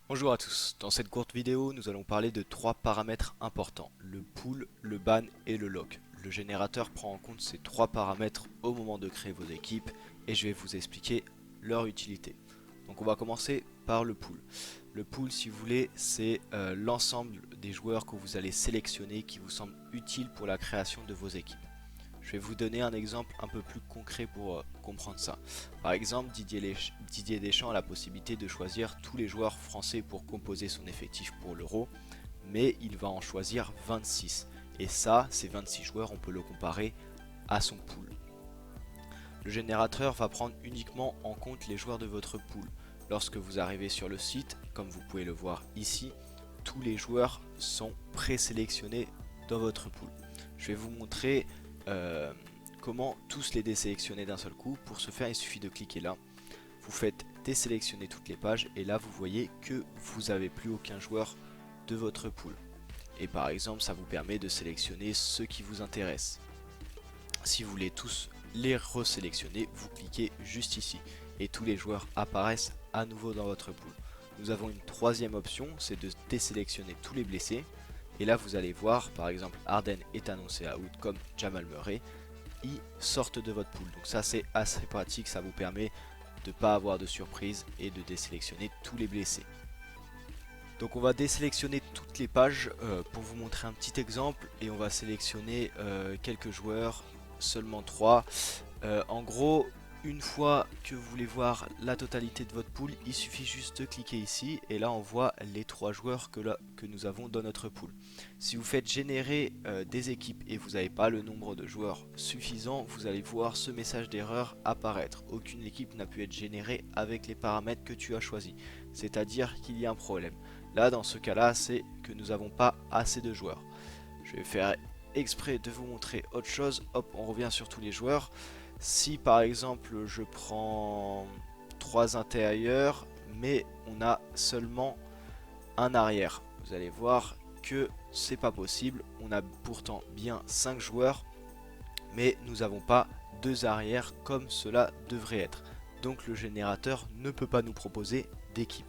Bonjour à tous, dans cette courte vidéo nous allons parler de trois paramètres importants, le pool, le ban et le lock. Le générateur prend en compte ces trois paramètres au moment de créer vos équipes et je vais vous expliquer leur utilité. Donc on va commencer par le pool. Le pool, si vous voulez, c'est l'ensemble des joueurs que vous allez sélectionner qui vous semblent utiles pour la création de vos équipes. Je vais vous donner un exemple un peu plus concret pour comprendre ça. Par exemple, Didier Deschamps a la possibilité de choisir tous les joueurs français pour composer son effectif pour l'Euro, mais il va en choisir 26. Et ça, ces 26 joueurs, on peut le comparer à son pool. Le générateur va prendre uniquement en compte les joueurs de votre pool. Lorsque vous arrivez sur le site, comme vous pouvez le voir ici, tous les joueurs sont présélectionnés dans votre pool. Je vais vous montrer comment tous les désélectionner d'un seul coup. Pour ce faire, il suffit de cliquer là. Vous faites désélectionner toutes les pages et là vous voyez que vous n'avez plus aucun joueur de votre pool. Et par exemple, ça vous permet de sélectionner ceux qui vous intéressent. Si vous voulez tous les resélectionner, vous cliquez juste ici et tous les joueurs apparaissent à nouveau dans votre pool. Nous avons une troisième option, c'est de désélectionner tous les blessés. Et là vous allez voir, par exemple, Harden est annoncé out comme Jamal Murray. Ils sortent de votre pool. Donc ça c'est assez pratique, ça vous permet de ne pas avoir de surprise et de désélectionner tous les blessés. Donc on va désélectionner toutes les pages pour vous montrer un petit exemple et on va sélectionner quelques joueurs, seulement 3. En gros, une fois que vous voulez voir la totalité de votre pool, il suffit juste de cliquer ici et là on voit les 3 joueurs que nous avons dans notre pool. Si vous faites générer des équipes et vous n'avez pas le nombre de joueurs suffisant, vous allez voir ce message d'erreur apparaître. Aucune équipe n'a pu être générée avec les paramètres que tu as choisis, c'est-à-dire qu'il y a un problème. Là dans ce cas là, c'est que nous n'avons pas assez de joueurs. Je vais faire exprès de vous montrer autre chose. Hop, on revient sur tous les joueurs. Si par exemple je prends 3 intérieurs mais on a seulement un arrière, vous allez voir que c'est pas possible. On a pourtant bien 5 joueurs mais nous n'avons pas 2 arrières comme cela devrait être. Donc le générateur ne peut pas nous proposer d'équipe.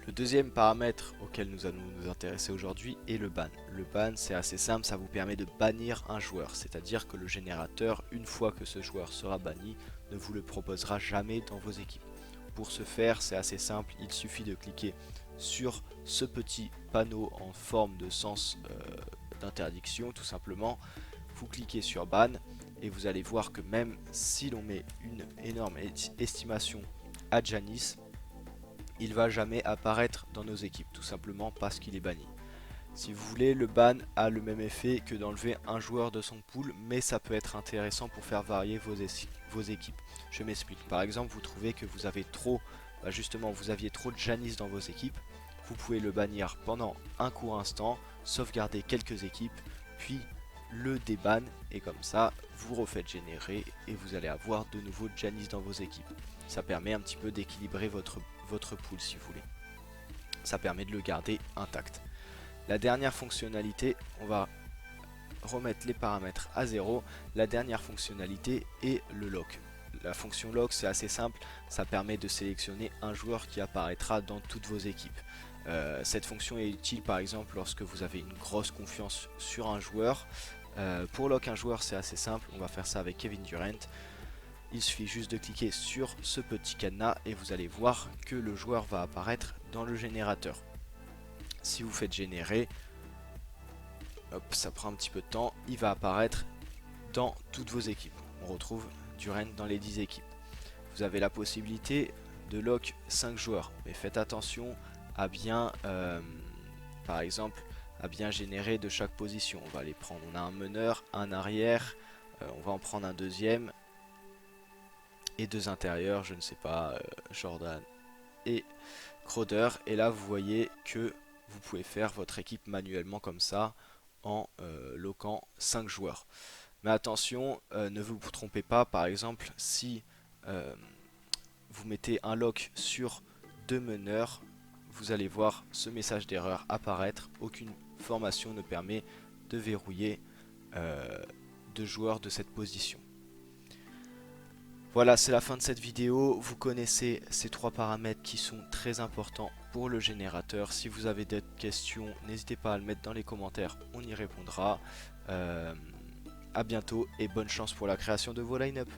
Le deuxième paramètre auquel nous allons nous intéresser aujourd'hui est le ban. Le ban, c'est assez simple, ça vous permet de bannir un joueur, c'est-à-dire que le générateur, une fois que ce joueur sera banni, ne vous le proposera jamais dans vos équipes. Pour ce faire, c'est assez simple, il suffit de cliquer sur ce petit panneau en forme de sens d'interdiction, tout simplement. Vous cliquez sur ban et vous allez voir que même si l'on met une énorme estimation à Giannis, il va jamais apparaître dans nos équipes, tout simplement parce qu'il est banni. Si vous voulez, le ban a le même effet que d'enlever un joueur de son pool, mais ça peut être intéressant pour faire varier vos équipes. Je m'explique. Par exemple, vous trouvez que vous avez trop, justement, vous aviez trop de Giannis dans vos équipes. Vous pouvez le bannir pendant un court instant, sauvegarder quelques équipes, puis le déban, et comme ça, vous refaites générer et vous allez avoir de nouveau Giannis dans vos équipes. Ça permet un petit peu d'équilibrer votre pool si vous voulez. Ça permet de le garder intact. La dernière fonctionnalité, on va remettre les paramètres à 0. La dernière fonctionnalité est le lock. La fonction lock, c'est assez simple, ça permet de sélectionner un joueur qui apparaîtra dans toutes vos équipes. Cette fonction est utile par exemple lorsque vous avez une grosse confiance sur un joueur. Pour lock un joueur, c'est assez simple, on va faire ça avec Kevin Durant. Il suffit juste de cliquer sur ce petit cadenas et vous allez voir que le joueur va apparaître dans le générateur. Si vous faites générer, hop, ça prend un petit peu de temps, il va apparaître dans toutes vos équipes. On retrouve Durant dans les 10 équipes. Vous avez la possibilité de lock 5 joueurs, mais faites attention à bien, par exemple, à bien générer de chaque position. On va les prendre, on a un meneur, un arrière, on va en prendre un deuxième, et 2 intérieurs, je ne sais pas, Jordan et Crowder. Et là vous voyez que vous pouvez faire votre équipe manuellement comme ça en loquant 5 joueurs. Mais attention, ne vous trompez pas, par exemple si euh, vous mettez un lock sur 2 meneurs, vous allez voir ce message d'erreur apparaître. Aucune formation ne permet de verrouiller 2 joueurs de cette position. Voilà, c'est la fin de cette vidéo. Vous connaissez ces trois paramètres qui sont très importants pour le générateur. Si vous avez d'autres questions, n'hésitez pas à le mettre dans les commentaires, on y répondra. À bientôt et bonne chance pour la création de vos line-up.